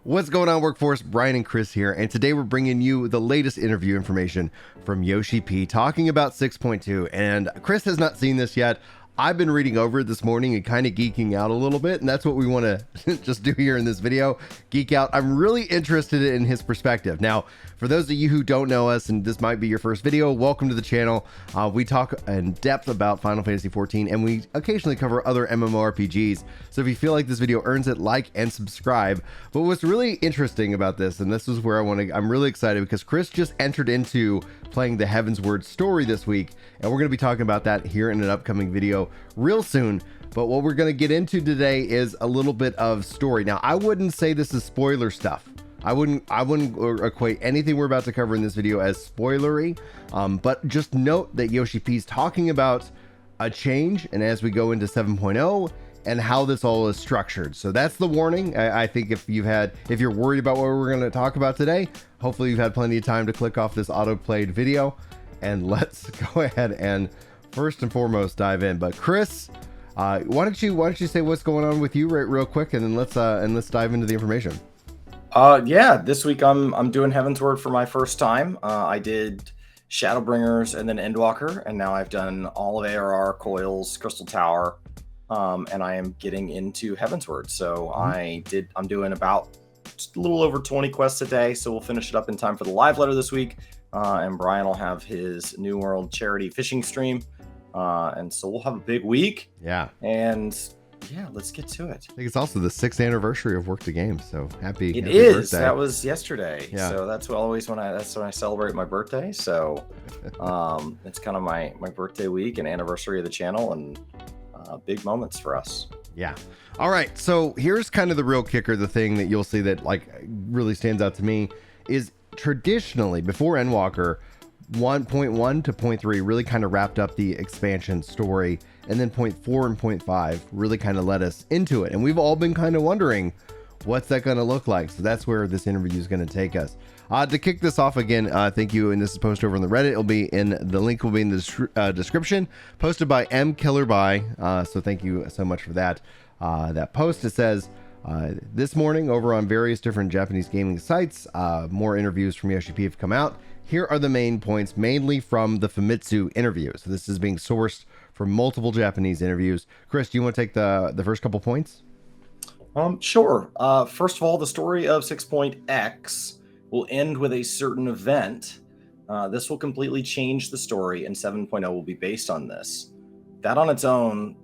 What's going on, workforce? Brian and Chris here, and today we're bringing you the latest interview information from Yoshi-P talking about 6.2. And Chris has not seen this yet. I've been reading over it this morning and kind of geeking out a little bit, and that's what we want to just do here in this video, geek out. I'm really interested in his perspective. Now, for those of you who don't know us, and this might be your first video, welcome to the channel. We talk in depth about Final Fantasy XIV, and we occasionally cover other MMORPGs. So if you feel like this video earns it, like and subscribe. But what's really interesting about this, and this is where I'm really excited because Chris just entered into playing the Heavensward story this week, and we're going to be talking about that here in an upcoming video real soon. But what we're going to get into today is a little bit of story. Now, I wouldn't say this is spoiler stuff. I wouldn't equate anything we're about to cover in this video as spoilery, but just note that Yoshi-P is talking about a change, and as we go into 7.0 and how this all is structured. So that's the warning. I think if you're worried about what we're going to talk about today, hopefully you've had plenty of time to click off this auto-played video, and let's go ahead and first and foremost dive in. But Chris, why don't you say what's going on with you real quick, and then let's dive into the information. Yeah, this week I'm doing Heavensward for my first time. I did Shadowbringers and then Endwalker, and now I've done all of ARR, Coils, Crystal Tower, and I am getting into Heavensward. So I'm doing about just a little over 20 quests a day, so we'll finish it up in time for the live letter this week. And Brian will have his New World charity fishing stream, and so we'll have a big week. Yeah, and yeah, let's get to it. I think it's also the 6th anniversary of Work the Game, so happy birthday. That was yesterday. Yeah. So that's always when I celebrate my birthday. So it's kind of my birthday week and anniversary of the channel, and big moments for us. Yeah. All right. So here's kind of the real kicker. The thing that you'll see that like really stands out to me is traditionally before Endwalker, 1.1 to 0.3 really kind of wrapped up the expansion story, and then 0.4 and 0.5 really kind of led us into it, and we've all been kind of wondering what's that going to look like. So that's where this interview is going to take us. To kick this off again, thank you, and this is posted over on the Reddit. The link will be in the description, posted by MKillerBy. So thank you so much for that. That post, it says, this morning over on various different Japanese gaming sites, more interviews from Yoshi-P have come out. Here are the main points, mainly from the Famitsu interview. So this is being sourced from multiple Japanese interviews. Chris, do you want to take the first couple points? Sure. First of all, the story of 6.x will end with a certain event. This will completely change the story, and 7.0 will be based on this. That on its own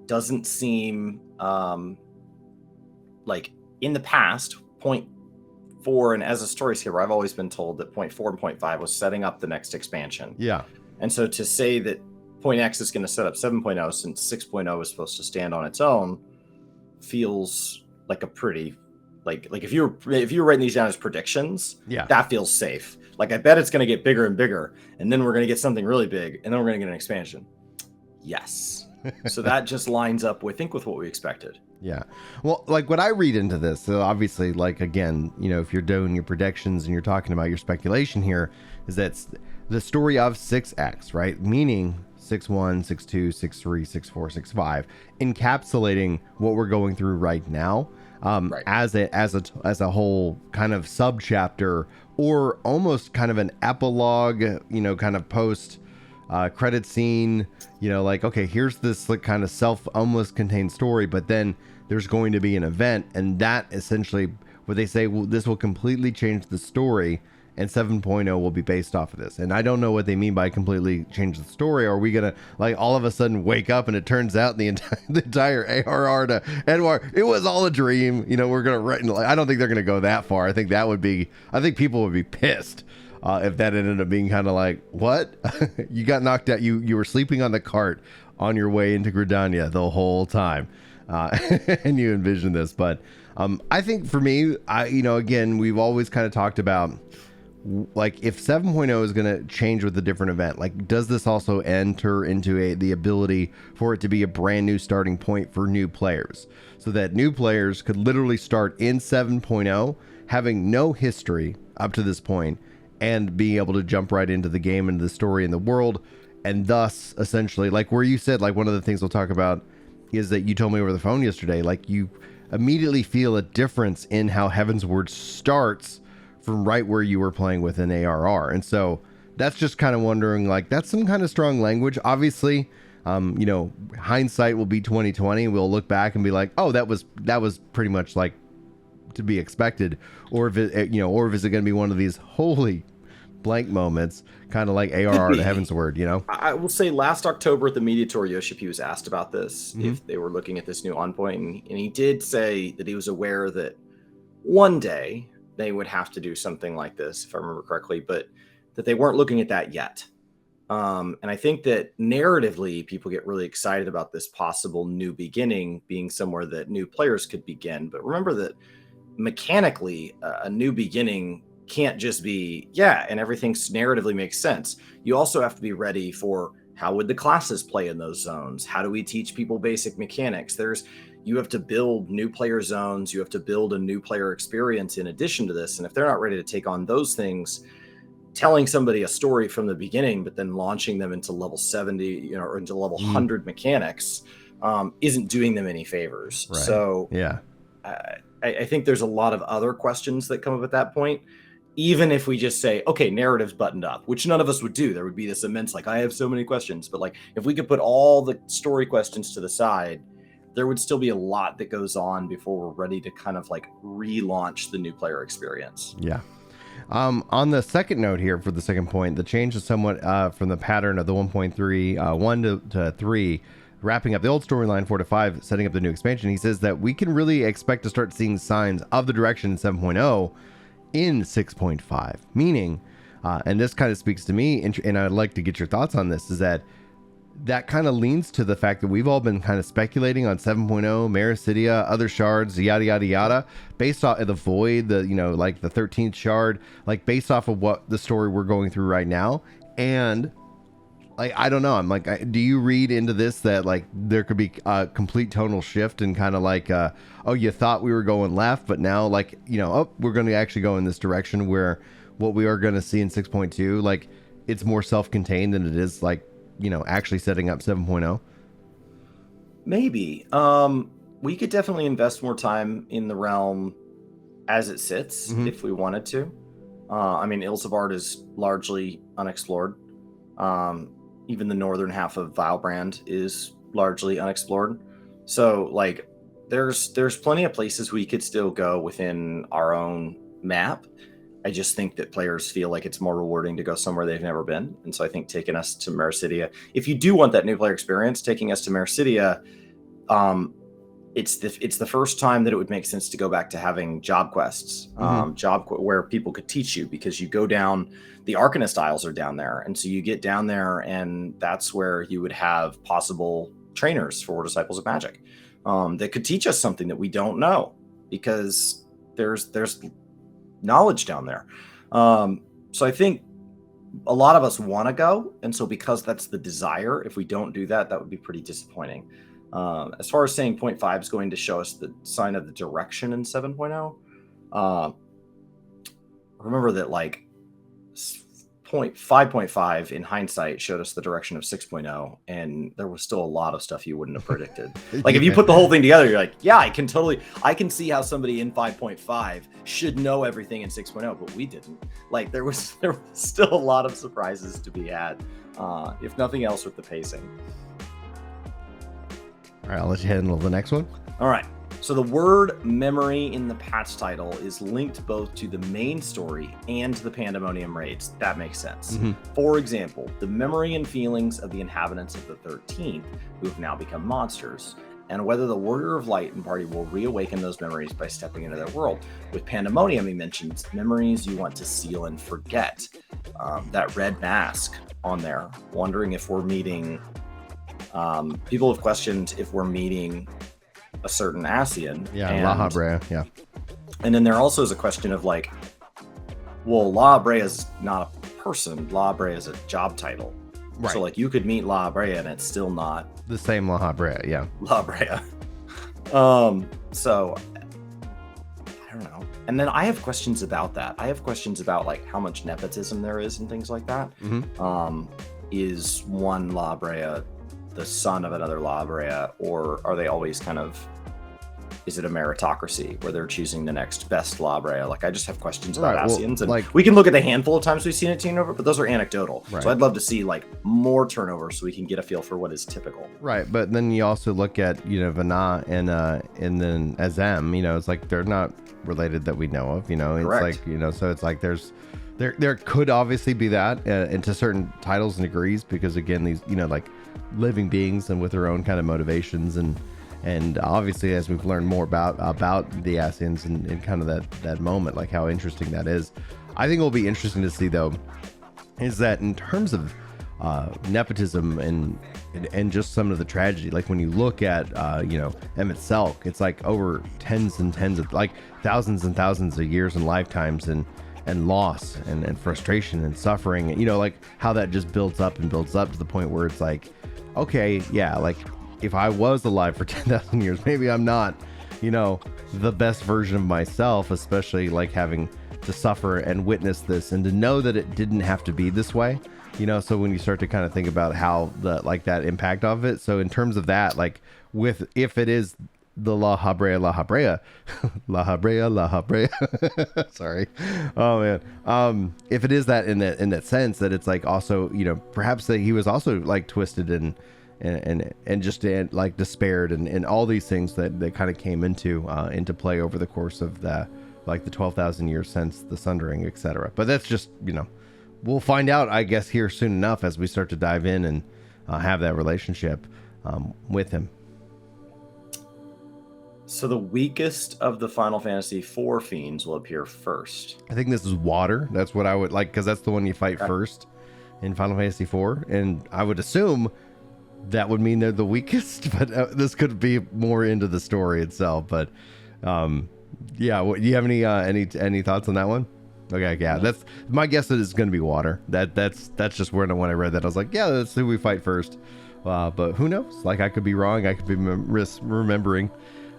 doesn't seem like in the past, 0.4, and as a storyteller, I've always been told that 0.4 and 0.5 was setting up the next expansion. Yeah. And so to say that .x is going to set up 7.0 since 6.0 is supposed to stand on its own feels like a pretty like if you're writing these down as predictions, yeah, that feels safe. Like I bet it's going to get bigger and bigger, and then we're going to get something really big, and then we're going to get an expansion. Yes. So that just lines up with what we expected. Yeah. Well, like what I read into this, so obviously, like, again, if you're doing your predictions and you're talking about your speculation here, is that the story of 6X, right? Meaning 6.1, 6.2, 6.3, 6.4, 6.5, encapsulating what we're going through right now, right, as a whole kind of sub chapter, or almost kind of an epilogue, kind of post credit scene, like, okay, here's this like kind of almost contained story, but then there's going to be an event, and that essentially what they say, well, this will completely change the story, and 7.0 will be based off of this. And I don't know what they mean by completely change the story. Are we gonna like all of a sudden wake up and it turns out the entire ARR to Edward, it was all a dream? We're gonna write. I don't think they're gonna go that far. I think people would be pissed if that ended up being kind of like, what? You got knocked out. You were sleeping on the cart on your way into Gridania the whole time, and you envisioned this. But I think for me, again, we've always kind of talked about, like, if 7.0 is going to change with a different event, like, does this also enter into the ability for it to be a brand new starting point for new players, so that new players could literally start in 7.0 having no history up to this point and being able to jump right into the game and the story and the world, and thus essentially, like where you said, like, one of the things we'll talk about is that you told me over the phone yesterday, like, you immediately feel a difference in how Heaven's Word starts from right where you were playing with an ARR. And so that's just kind of wondering, like, that's some kind of strong language. Obviously, hindsight will be 2020. We'll look back and be like, oh, that was pretty much like to be expected. Or if it, or if is it going to be one of these holy blank moments, kind of like ARR to Heaven's Word, I will say last October at the media tour, Yoshi-P was asked about this, if they were looking at this new on point, and he did say that he was aware that one day they would have to do something like this, if I remember correctly, but that they weren't looking at that yet. And I think that narratively, people get really excited about this possible new beginning being somewhere that new players could begin. But remember that mechanically, a new beginning can't just be, and everything narratively makes sense. You also have to be ready for how would the classes play in those zones? How do we teach people basic mechanics? You have to build new player zones. You have to build a new player experience in addition to this. And if they're not ready to take on those things, telling somebody a story from the beginning, but then launching them into level 70, or into level 100 mechanics, isn't doing them any favors. Right. So I think there's a lot of other questions that come up at that point. Even if we just say, okay, narrative's buttoned up, which none of us would do, there would be this immense, like, I have so many questions. But like, if we could put all the story questions to the side, there would still be a lot that goes on before we're ready to kind of like relaunch the new player experience. Yeah. On the second note here for the second point, the change is somewhat from the pattern of the 1.3, 1 to 3, wrapping up the old storyline 4 to 5, setting up the new expansion. He says that we can really expect to start seeing signs of the direction in 7.0 in 6.5, meaning, and this kind of speaks to me, and I'd like to get your thoughts on this, is that kind of leans to the fact that we've all been kind of speculating on 7.0, Marasidia, other shards, yada, yada, yada, based off of the Void, like the 13th shard, like based off of what the story we're going through right now. And like, I don't know, I'm like, do you read into this that like there could be a complete tonal shift and kind of like, oh, you thought we were going left, but now like, we're going to actually go in this direction where what we are going to see in 6.2, like it's more self-contained than it is like, actually setting up 7.0? Maybe. We could definitely invest more time in the realm as it sits if we wanted to. I mean, Ilsevard is largely unexplored. Even the northern half of Vilebrand is largely unexplored. So, like, there's plenty of places we could still go within our own map. I just think that players feel like it's more rewarding to go somewhere they've never been. And so I think taking us to Marasidia, if you do want that new player experience, taking us to Marasidia, it's the first time that it would make sense to go back to having job quests, where people could teach you, because you go down, the Arcanist Isles are down there. And so you get down there, and that's where you would have possible trainers for Disciples of Magic that could teach us something that we don't know, because there's knowledge down there. So I think a lot of us want to go, and so because that's the desire, if we don't do that, that would be pretty disappointing. As far as saying 0.5 is going to show us the sign of the direction in 7.0, remember that like 5.5 in hindsight showed us the direction of 6.0, and there was still a lot of stuff you wouldn't have predicted. Like if you put the whole thing together, you're like, yeah, I can see how somebody in 5.5 should know everything in 6.0, but we didn't. Like there was still a lot of surprises to be had, if nothing else with the pacing. All right, I'll let you handle the next one. All right. So the word memory in the patch title is linked both to the main story and to the Pandemonium raids. That makes sense. For example, the memory and feelings of the inhabitants of the 13th, who have now become monsters, and whether the Warrior of Light and party will reawaken those memories by stepping into their world. With Pandemonium, he mentions memories you want to seal and forget. That red mask on there, wondering if we're meeting... people have questioned if we're meeting a certain Ascian. Yeah, La Habrea, yeah. And then there also is a question of like, well, La Habrea is not a person. La Habrea is a job title. Right. So like you could meet La Habrea and it's still not the same La Habrea, yeah. La Habrea. So I don't know. And then I have questions about that. I have questions about like how much nepotism there is and things like that. Is one La Habrea the son of another La Habrea, or are they always kind of is it a meritocracy where they're choosing the next best La Brea? Like, I just have questions about Asians, and like, we can look at the handful of times we've seen it turnover, but those are anecdotal. Right. So I'd love to see like more turnover so we can get a feel for what is typical. Right, but then you also look at, you know, Vana and then Azem, you know, it's like they're not related that we know of, you know. It's Correct. like, you know, so it's like there could obviously be that into certain titles and degrees, because again, these, you know, like living beings and with their own kind of motivations, and obviously as we've learned more about the Asians and kind of that moment, like how interesting that is. I think it will be interesting to see though is that in terms of nepotism and just some of the tragedy, like when you look at you know, Emmett Selk, it's like over tens and tens of, like thousands and thousands of years and lifetimes and loss and frustration and suffering, you know, like how that just builds up and builds up to the point where it's like, okay, yeah, like if I was alive for 10,000 years, maybe I'm not, you know, the best version of myself, especially like having to suffer and witness this and to know that it didn't have to be this way, you know. So when you start to kind of think about how like that impact of it, so in terms of that, like if it is the La Habrea, sorry, oh man, if it is that in that sense, that it's like also, you know, perhaps that he was also like twisted and just like despaired and all these things that kind of came into play over the course of the 12,000 years since the Sundering, etc. But that's just, you know, we'll find out, I guess, here soon enough as we start to dive in and have that relationship with him. So the weakest of the Final Fantasy IV fiends will appear first. I think this is water. That's what I would like, because that's the one you fight first in Final Fantasy IV, and I would assume that would mean they're the weakest. But this could be more into the story itself. But yeah, do you have any thoughts on that one? Okay, yeah, that's my guess. That it's going to be water. That's just when I read that, I was like, yeah, that's who we fight first. But who knows? Like, I could be wrong. I could be remembering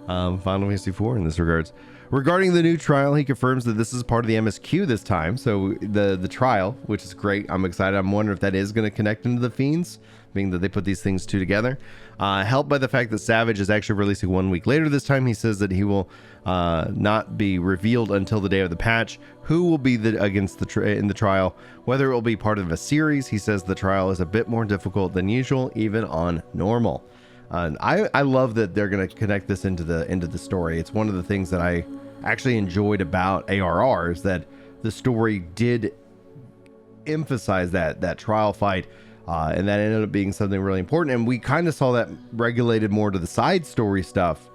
Final Fantasy IV in this regards. Regarding the new trial, he confirms that this is part of the MSQ this time. So the trial, which is great. I'm excited. I'm wondering if that is going to connect into the Fiends, being that they put these things two together. Helped by the fact that Savage is actually releasing 1 week later this time. He says that he will not be revealed until the day of the patch who will be against in the trial, whether it will be part of a series. He says the trial is a bit more difficult than usual, even on normal. I love that they're going to connect this into the story. It's one of the things that I actually enjoyed about ARR, is that the story did emphasize that trial fight, and that ended up being something really important. And we kind of saw that regulated more to the side story stuff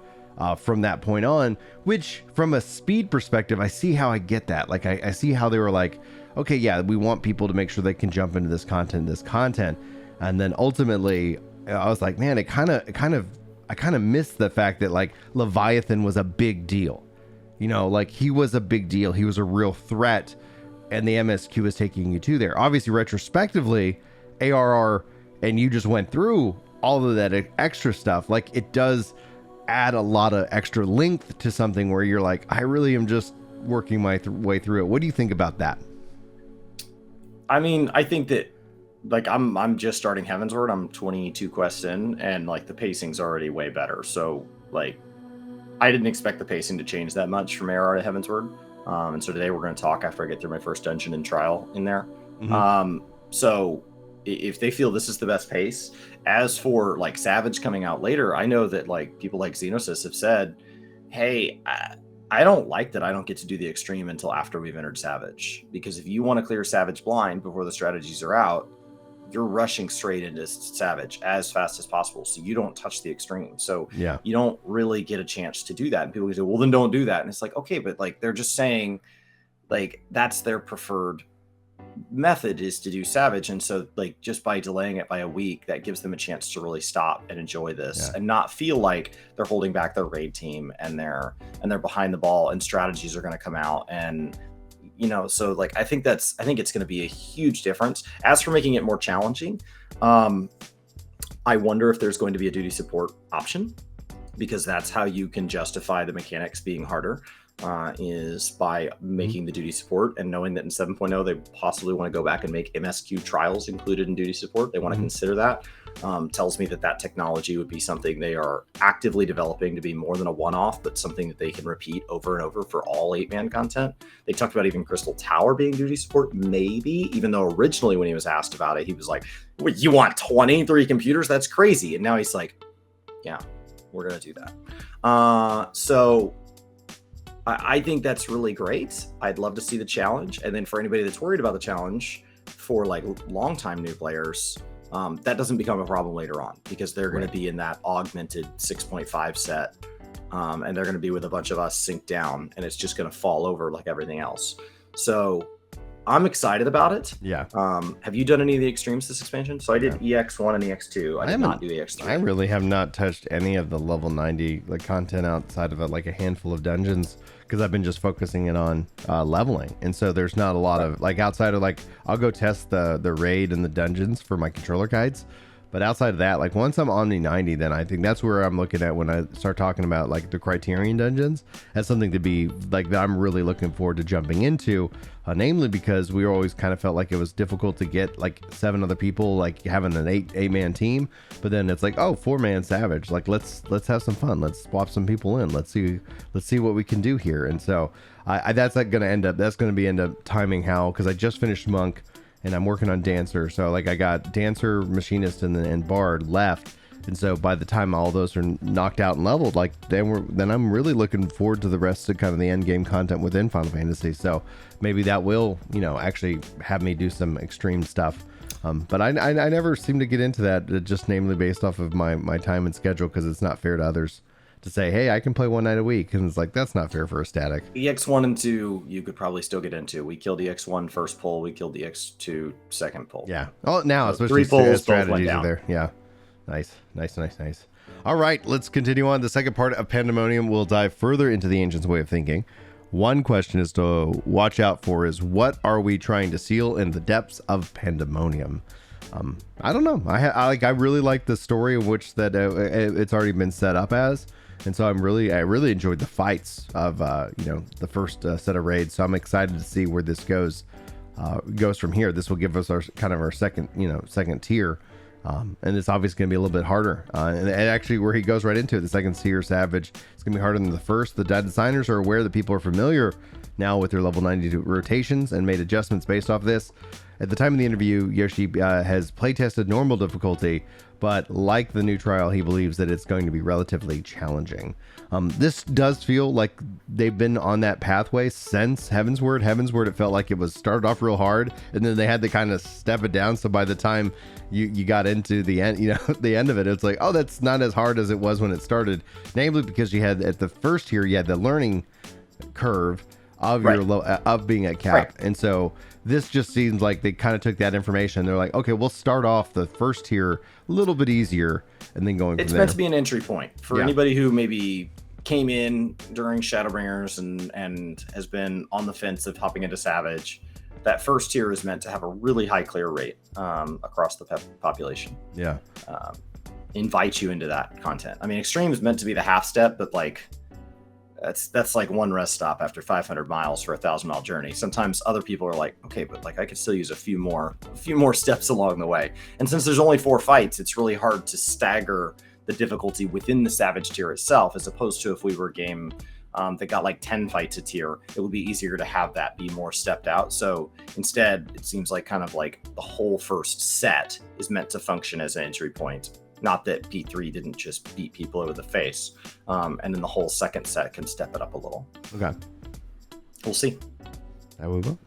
from that point on, which from a speed perspective, I see how I get that. Like, I see how they were like, okay, yeah, we want people to make sure they can jump into this content. And then ultimately, I was like, man, I kind of missed the fact that like Leviathan was a big deal, you know, like he was a big deal. He was a real threat, and the MSQ is taking you to there. Obviously, retrospectively, ARR, and you just went through all of that extra stuff. Like, it does add a lot of extra length to something where you're like, I really am just working my way through it. What do you think about that? I mean, I think that, like, I'm just starting Heavensward. I'm 22 quests in, and like the pacing's already way better. So like, I didn't expect the pacing to change that much from ARR to Heavensward. And so today we're going to talk after I get through my first dungeon and trial in there. Mm-hmm. So if they feel this is the best pace, as for like Savage coming out later, I know that like people like Xenosis have said, hey, I don't like that I don't get to do the extreme until after we've entered Savage, because if you want to clear Savage blind before the strategies are out, you're rushing straight into Savage as fast as possible, so you don't touch the extreme. So yeah, you don't really get a chance to do that. And people say, well, then don't do that. And it's like, okay, but like they're just saying like that's their preferred method, is to do Savage. And so like just by delaying it by a week, that gives them a chance to really stop and enjoy this and not feel like they're holding back their raid team and they're behind the ball and strategies are going to come out. And you know, so like I think it's going to be a huge difference. As for making it more challenging, I wonder if there's going to be a duty support option, because that's how you can justify the mechanics being harder. is by making the duty support, and knowing that in 7.0 they possibly want to go back and make MSQ trials included in duty support. They want to consider that. Tells me that technology would be something they are actively developing to be more than a one-off, but something that they can repeat over and over for all 8-man content. They talked about even Crystal Tower being duty support, maybe, even though originally when he was asked about it, he was like, "What, you want 23 computers? That's crazy." And now he's like, "Yeah, we're going to do that." So I think that's really great. I'd love to see the challenge. And then for anybody that's worried about the challenge, for like longtime new players, that doesn't become a problem later on, because they're going to be in that augmented 6.5 set, and they're going to be with a bunch of us synced down, and it's just going to fall over like everything else. So I'm excited about it. Yeah. Have you done any of the Extremesis expansion? So I did EX1 and EX2. I did not do EX3. I really have not touched any of the level 90 like content outside of like a handful of dungeons, because I've been just focusing in on leveling, and so there's not a lot of like outside of like I'll go test the raid and the dungeons for my controller guides. But outside of that, like once I'm Omni 90, then I think that's where I'm looking at when I start talking about like the Criterion dungeons. That's something to be like that I'm really looking forward to jumping into, namely because we always kind of felt like it was difficult to get like 7 other people, like having an 8-man team. But then it's like, oh, 4-man Savage. Like let's have some fun. Let's swap some people in. Let's see what we can do here. And so that's like going to end up timing how, because I just finished Monk. And I'm working on Dancer, so like I got Dancer, Machinist, and Bard left, and so by the time all those are knocked out and leveled, like then I'm really looking forward to the rest of kind of the end game content within Final Fantasy. So maybe that will, actually have me do some extreme stuff. But I never seem to get into that, just namely based off of my time and schedule, because it's not fair to others to say, hey, I can play one night a week. And it's like, that's not fair for a static. EX1 and 2, you could probably still get into. We killed EX1 first pull. We killed EX2 second pull. Yeah. Oh, now, so especially 3 pulls, strategies are there. Yeah. Nice. All right, let's continue on. The second part of Pandemonium will dive further into the Ancient's way of thinking. One question is to watch out for is, what are we trying to seal in the depths of Pandemonium? I don't know. I really like the story of which that it's already been set up as. And so I really enjoyed the fights of the first set of raids. So I'm excited to see where this goes from here. This will give us our second tier, and it's obviously going to be a little bit harder. And actually, where he goes right into it, the second tier Savage, it's going to be harder than the first. The designers are aware that people are familiar now with their level 92 rotations and made adjustments based off this. At the time of the interview, Yoshi has playtested normal difficulty, but like the new trial, he believes that it's going to be relatively challenging. This does feel like they've been on that pathway since Heavensward. Heavensward, it felt like it was started off real hard, and then they had to kind of step it down. So by the time you got into the end, the end of it, it's like, oh, that's not as hard as it was when it started. Namely because you had at the first tier, you had the learning curve of your of being at cap, and so this just seems like they kind of took that information. They're like, okay, we'll start off the first tier a little bit easier, and then going. It's meant to be an entry point for anybody who maybe came in during Shadowbringers and has been on the fence of hopping into Savage. That first tier is meant to have a really high clear rate across the population. Yeah, invite you into that content. I mean, Extreme is meant to be the half step, but like. That's like one rest stop after 500 miles for a 1,000-mile journey. Sometimes other people are like, okay, but like I could still use a few more steps along the way. And since there's only 4 fights, it's really hard to stagger the difficulty within the Savage tier itself, as opposed to if we were a game that got like 10 fights a tier, it would be easier to have that be more stepped out. So instead, it seems like kind of like the whole first set is meant to function as an entry point. Not that P3 didn't just beat people over the face. And then the whole second set can step it up a little. Okay. We'll see. I will.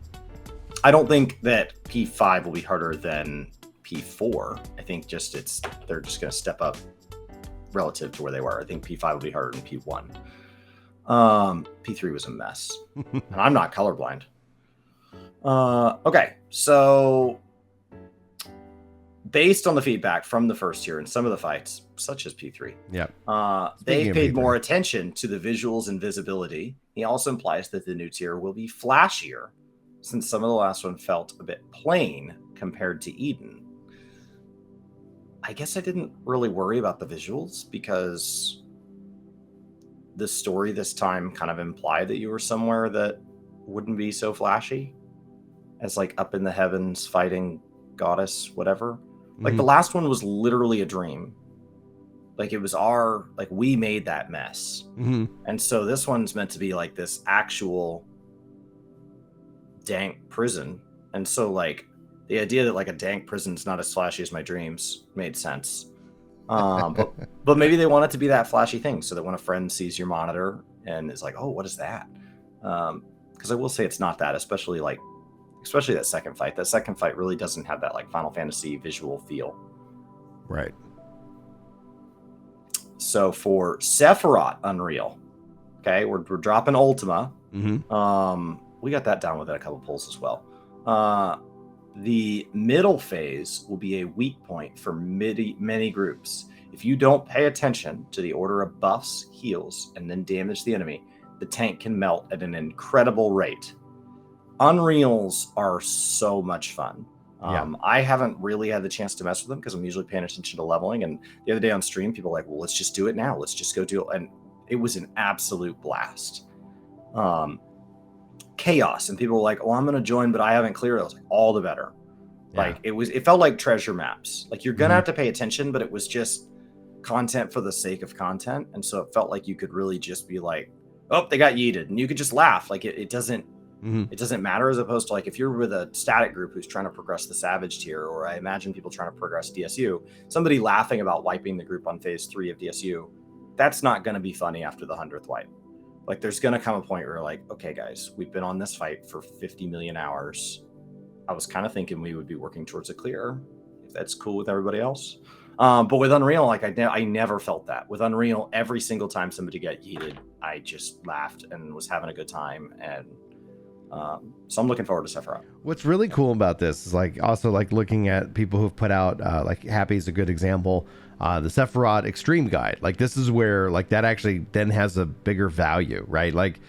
I don't think that P5 will be harder than P4. I think they're just going to step up relative to where they were. I think P5 will be harder than P1. P3 was a mess. And I'm not colorblind. Okay, so based on the feedback from the first tier and some of the fights, such as P3, they paid more attention to the visuals and visibility. He also implies that the new tier will be flashier, since some of the last one felt a bit plain compared to Eden. I guess I didn't really worry about the visuals because the story this time kind of implied that you were somewhere that wouldn't be so flashy, as like up in the heavens fighting goddess, whatever. Like the last one was literally a dream. Like it was like we made that mess. And so this one's meant to be like this actual dank prison. And so like the idea that like a dank prison's not as flashy as my dreams made sense. But maybe they want it to be that flashy thing so that when a friend sees your monitor and is like, oh, what is that? Because I will say it's not that, especially that second fight. That second fight really doesn't have that like Final Fantasy visual feel. Right. So for Sephiroth Unreal, okay, we're dropping Ultima. We got that down within a couple pulls as well. The middle phase will be a weak point for many groups. If you don't pay attention to the order of buffs, heals, and then damage the enemy, the tank can melt at an incredible rate. Unreals are so much fun. I haven't really had the chance to mess with them because I'm usually paying attention to leveling. And the other day on stream, people were like, well, let's just do it now. Let's just go do it. And it was an absolute blast. Chaos. And people were like, oh, I'm going to join, but I haven't cleared. I was like, all the better. Like it felt like treasure maps. Like you're going to have to pay attention, but it was just content for the sake of content. And so it felt like you could really just be like, oh, they got yeeted. And you could just laugh. Like it doesn't, it doesn't matter, as opposed to like if you're with a static group who's trying to progress the Savage tier, or I imagine people trying to progress DSU, somebody laughing about wiping the group on phase 3 of DSU, that's not going to be funny after the 100th wipe. Like there's going to come a point where you're like, okay, guys, we've been on this fight for 50 million hours. I was kind of thinking we would be working towards a clear, if that's cool with everybody else. But with Unreal, like I never felt that. With Unreal, every single time somebody got yeeted, I just laughed and was having a good time. And so I'm looking forward to Sephiroth. What's really cool about this is like also like looking at people who've put out like Happy is a good example. The Sephiroth Extreme Guide, like this is where like that actually then has a bigger value, right? Like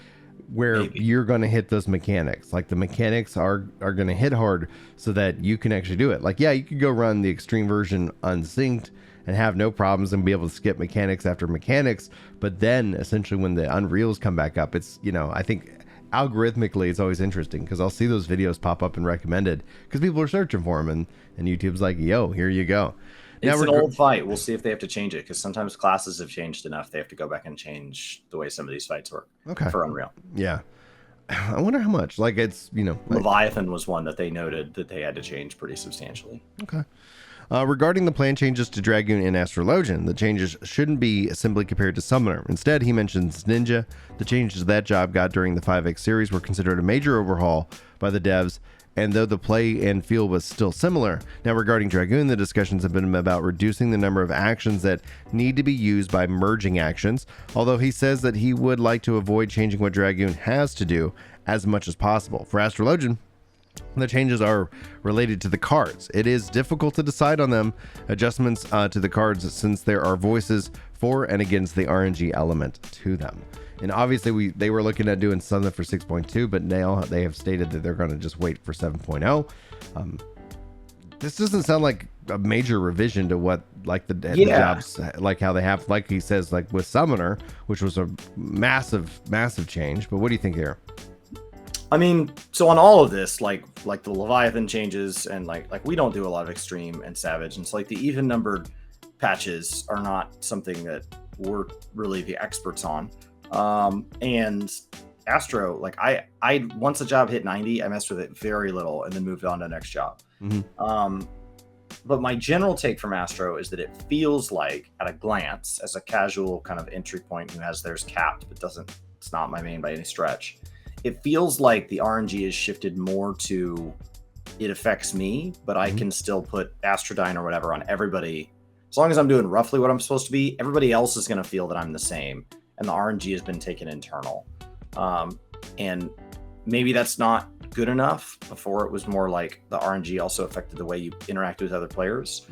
where you're going to hit those mechanics. Like the mechanics are going to hit hard so that you can actually do it. Like, yeah, you could go run the extreme version unsynced and have no problems and be able to skip mechanics after mechanics. But then essentially when the Unreals come back up, it's, you know, I think algorithmically it's always interesting because I'll see those videos pop up and recommended because people are searching for them and YouTube's like, yo, here you go. It's an old fight. We'll see if they have to change it because sometimes classes have changed enough. They have to go back and change the way some of these fights work. Okay. For Unreal. Yeah. I wonder how much. Like it's, you know. Leviathan was one that they noted that they had to change pretty substantially. Okay. Regarding the plan changes to Dragoon and Astrologian, the changes shouldn't be simply compared to Summoner. Instead, he mentions Ninja. The changes that job got during the 5X series were considered a major overhaul by the devs, and though the play and feel was still similar. Now regarding Dragoon, the discussions have been about reducing the number of actions that need to be used by merging actions, although he says that he would like to avoid changing what Dragoon has to do as much as possible. For Astrologian, the changes are related to the cards. It is difficult to decide on them, adjustments to the cards, since there are voices for and against the RNG element to them. And obviously they were looking at doing something for 6.2, but now they have stated that they're going to just wait for 7.0. This doesn't sound like a major revision to what like the jobs, like how they have, like he says, like with Summoner, which was a massive change. But what do you think here? I mean, so on all of this, like the Leviathan changes, and like we don't do a lot of Extreme and Savage, and so like the even numbered patches are not something that we're really the experts on. And Astro, like I once a job hit 90, I messed with it very little and then moved on to the next job. But my general take from Astro is that it feels like at a glance, as a casual kind of entry point who has theirs capped, but it's not my main by any stretch. It feels like the RNG is shifted more to it affects me, but I can still put Astrodyne or whatever on everybody. As long as I'm doing roughly what I'm supposed to be, everybody else is going to feel that I'm the same. And the RNG has been taken internal. And maybe that's not good enough. Before it was more like the RNG also affected the way you interact with other players.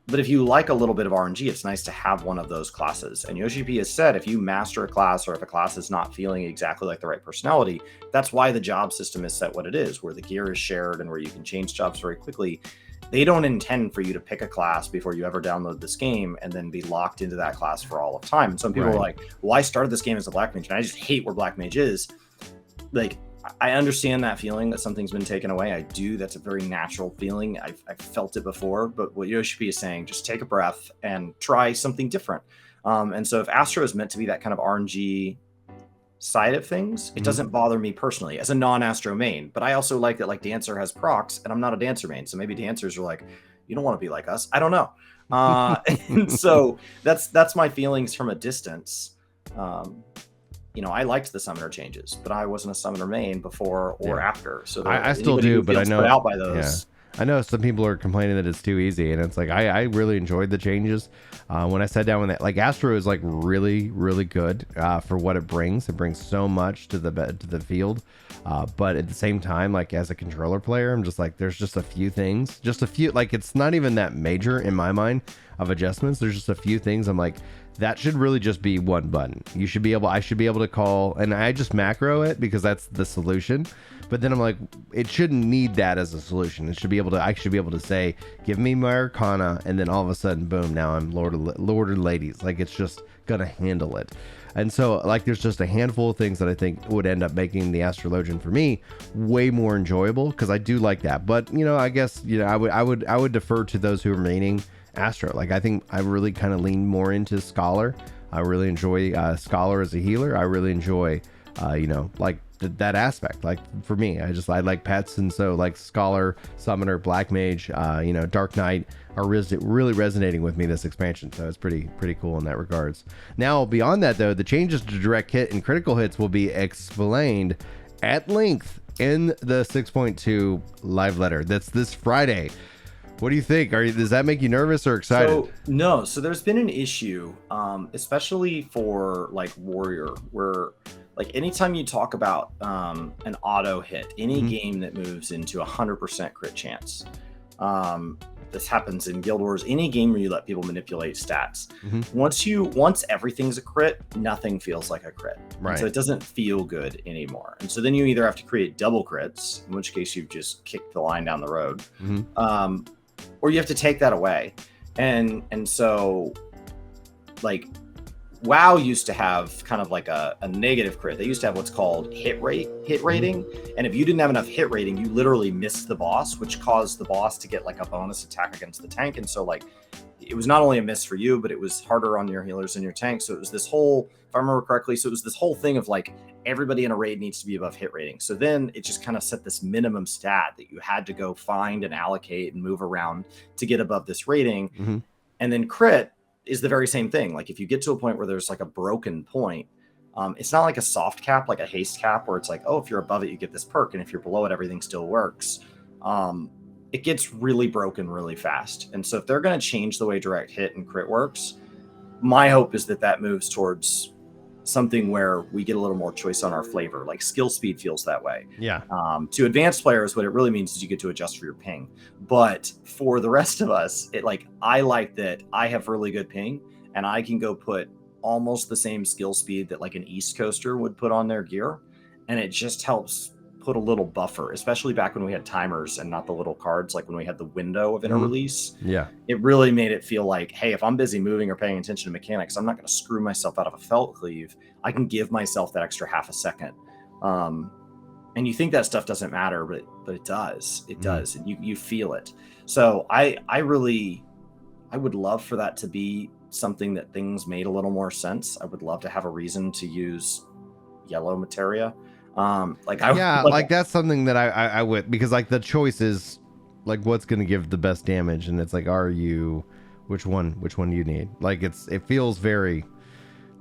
But if you like a little bit of RNG, it's nice to have one of those classes. And Yoshi-P has said, if you master a class, or if a class is not feeling exactly like the right personality, that's why the job system is set what it is, where the gear is shared and where you can change jobs very quickly. they don't intend for you to pick a class before you ever download this game and then be locked into that class for all of time. And some people are like, well, I started this game as a Black Mage and I just hate where Black Mage is. Like, I understand that feeling that something's been taken away. I do. That's a very natural feeling. I've felt it before. But what Yoshi-P is saying, just take a breath and try something different. And so if Astro is meant to be that kind of RNG side of things, it doesn't bother me personally as a non-Astro main. But I also like that, like, Dancer has procs and I'm not a Dancer main. So maybe Dancers are like, you don't want to be like us. I don't know. And so that's my feelings from a distance. You know, I liked the summoner changes, but I wasn't a summoner main before or after. So I still do, but I know put out by those. Yeah. I know some people are complaining that it's too easy, and it's like I really enjoyed the changes. When I sat down with that, like, Astro is like really, really good for what it brings. It brings so much to the field, but at the same time, like, as a controller player, I'm just like, there's just a few things, like, it's not even that major in my mind of adjustments. There's just a few things I'm like, that should really just be one button. I should be able to call, and I just macro it because that's the solution. But then I'm like, it shouldn't need that as a solution. I should be able to say, give me my Arcana, and then all of a sudden, boom, now I'm Lord and Ladies. Like, it's just gonna handle it. And so, like, there's just a handful of things that I think would end up making the Astrologian for me way more enjoyable, because I do like that. But, you know, I guess, you know, I would defer to those who are remaining Astro. Like, I think I really kind of lean more into Scholar. I really enjoy Scholar as a healer. I really enjoy, you know, like that aspect. Like, for me, I like pets, and so, like, Scholar, Summoner, Black Mage, you know, Dark Knight are really resonating with me this expansion. So it's pretty cool in that regards. Now, beyond that, though, the changes to direct hit and critical hits will be explained at length in the 6.2 live letter. That's this Friday. What do you think? Does that make you nervous or excited? So there's been an issue, especially for, like, Warrior, where, like, anytime you talk about an auto hit, any game that moves into 100% crit chance, this happens in Guild Wars, any game where you let people manipulate stats. Once everything's a crit, nothing feels like a crit. Right. So it doesn't feel good anymore. And so then you either have to create double crits, in which case you've just kicked the line down the road, or you have to take that away. And so, like, WoW used to have kind of like a negative crit. They used to have what's called hit rating. And if you didn't have enough hit rating, you literally missed the boss, which caused the boss to get, like, a bonus attack against the tank. And so, like, it was not only a miss for you, but it was harder on your healers and your tank. So it was this whole, if I remember correctly, so it was this whole thing of, like, everybody in a raid needs to be above hit rating. So then it just kind of set this minimum stat that you had to go find and allocate and move around to get above this rating. And then crit is the very same thing. Like, if you get to a point where there's, like, a broken point, it's not like a soft cap, like a haste cap, where it's like, oh, if you're above it, you get this perk, and if you're below it, everything still works. It gets really broken really fast. And so if they're going to change the way direct hit and crit works, my hope is that moves towards something where we get a little more choice on our flavor. Like, skill speed feels that way. Yeah. To advanced players, what it really means is you get to adjust for your ping. But for the rest of us, I like that I have really good ping, and I can go put almost the same skill speed that, like, an East Coaster would put on their gear. And it just helps put a little buffer, especially back when we had timers and not the little cards, like when we had the window of inner release. Yeah. It really made it feel like, hey, if I'm busy moving or paying attention to mechanics, I'm not going to screw myself out of a felt cleave. I can give myself that extra half a second. And you think that stuff doesn't matter, but it does. It does. And you feel it. So I would love for that to be something that things made a little more sense. I would love to have a reason to use yellow materia. That's something that I would, because, like, the choice is, like, what's going to give the best damage, and it's like, which one you need? Like, it feels very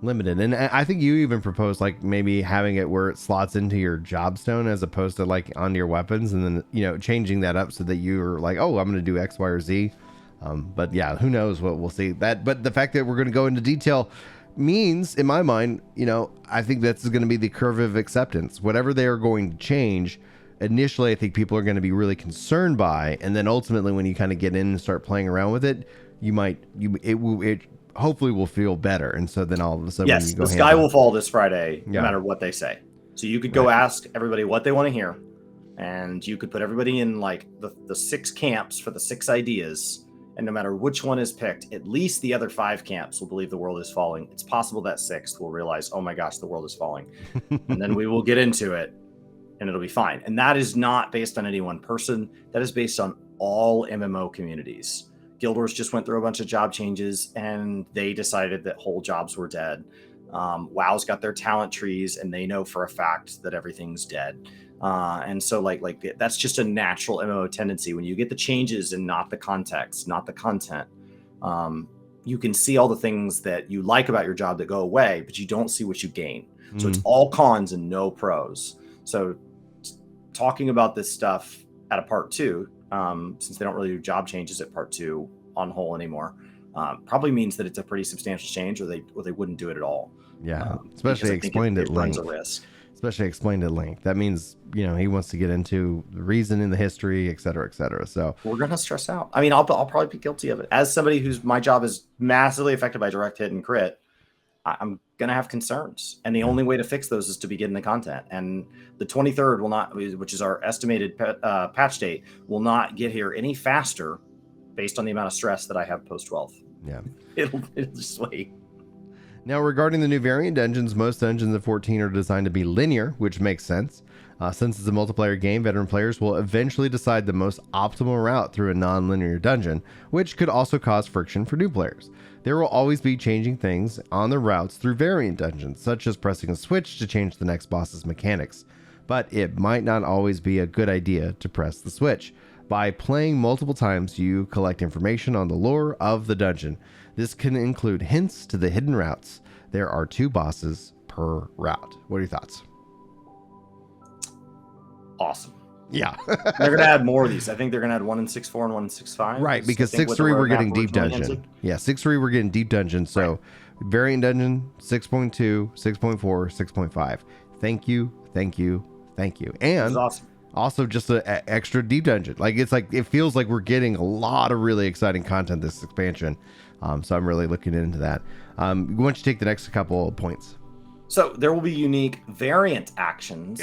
limited. And I think you even proposed, like, maybe having it where it slots into your job stone as opposed to, like, onto your weapons, and then, you know, changing that up so that you're like, oh, I'm going to do X, Y, or Z. But yeah, who knows what we'll see that. But the fact that we're going to go into detail means, in my mind, you know, I think that's going to be the curve of acceptance. Whatever they are going to change, initially, I think people are going to be really concerned by, and then ultimately, when you kind of get in and start playing around with it, it hopefully will feel better. And so then all of a sudden, yes, when you go, the sky will fall this Friday, no matter what they say. So you could go ask everybody what they want to hear, and you could put everybody in like the 6 camps for the 6 ideas, and no matter which one is picked, at least the other 5 camps will believe the world is falling. It's possible that 6th will realize, oh my gosh, the world is falling. And then we will get into it and it'll be fine. And that is not based on any one person. That is based on all MMO communities. Guild Wars just went through a bunch of job changes and they decided that whole jobs were dead. WoW's got their talent trees and they know for a fact that everything's dead. And so like that's just a natural MMO tendency. When you get the changes and not the context, not the content, you can see all the things that you like about your job that go away, but you don't see what you gain. So it's all cons and no pros. So talking about this stuff at a part 2, since they don't really do job changes at part 2 on whole anymore, probably means that it's a pretty substantial change, or they wouldn't do it at all. Yeah, especially explained at length. Especially explained at length. That means, you know, he wants to get into the reason in the history, et cetera, et cetera. So we're gonna stress out. I mean, I'll probably be guilty of it. As somebody whose my job is massively affected by direct hit and crit, I'm gonna have concerns, and the only way to fix those is to begin the content. And the 23rd will not, which is our estimated patch date, will not get here any faster, based on the amount of stress that I have post 12th. Yeah, it'll just wait. Now, regarding the new variant dungeons, most dungeons of 14 are designed to be linear, which makes sense. Since it's a multiplayer game, veteran players will eventually decide the most optimal route through a non-linear dungeon, which could also cause friction for new players. There will always be changing things on the routes through variant dungeons, such as pressing a switch to change the next boss's mechanics. But it might not always be a good idea to press the switch. By playing multiple times, you collect information on the lore of the dungeon. This can include hints to the hidden routes. There are 2 bosses per route. What are your thoughts? Awesome. Yeah. They're going to add more of these. I think they're going to add 1 in 6.4 and 1 in 6.5. Right, because 6.3 we're getting deep dungeon. Yeah, 6.3 we're getting deep dungeon. So variant dungeon, 6.2, 6.4, 6.5. Thank you, thank you, thank you. And awesome. Also just an extra deep dungeon. It feels like we're getting a lot of really exciting content this expansion. So I'm really looking into that. Why don't you take the next couple of points? So there will be unique variant actions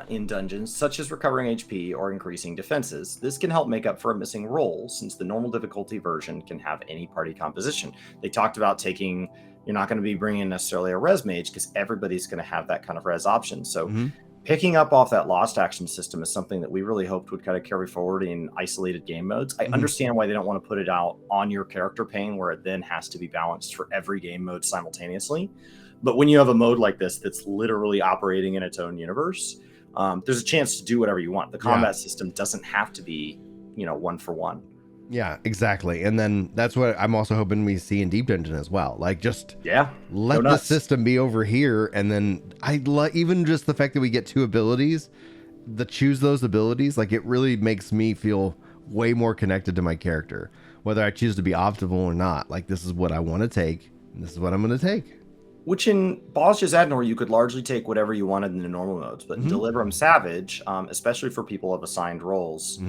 in dungeons, such as recovering HP or increasing defenses. This can help make up for a missing role, since the normal difficulty version can have any party composition. They talked about you're not going to be bringing necessarily a res mage, because everybody's going to have that kind of res option. So picking up off that lost action system is something that we really hoped would kind of carry forward in isolated game modes. I understand why they don't want to put it out on your character pane, where it then has to be balanced for every game mode simultaneously. But when you have a mode like this that's literally operating in its own universe, there's a chance to do whatever you want. The combat system doesn't have to be, 1 for 1. Yeah, exactly. And then that's what I'm also hoping we see in Deep Dungeon as well. Let the system be over here. And then even just the fact that we get 2 abilities, choose those abilities, it really makes me feel way more connected to my character, whether I choose to be optimal or not. This is what I want to take, and this is what I'm going to take. Which in Ball's Adnor, you could largely take whatever you wanted in the normal modes, but in Deliverum Savage, especially for people of assigned roles,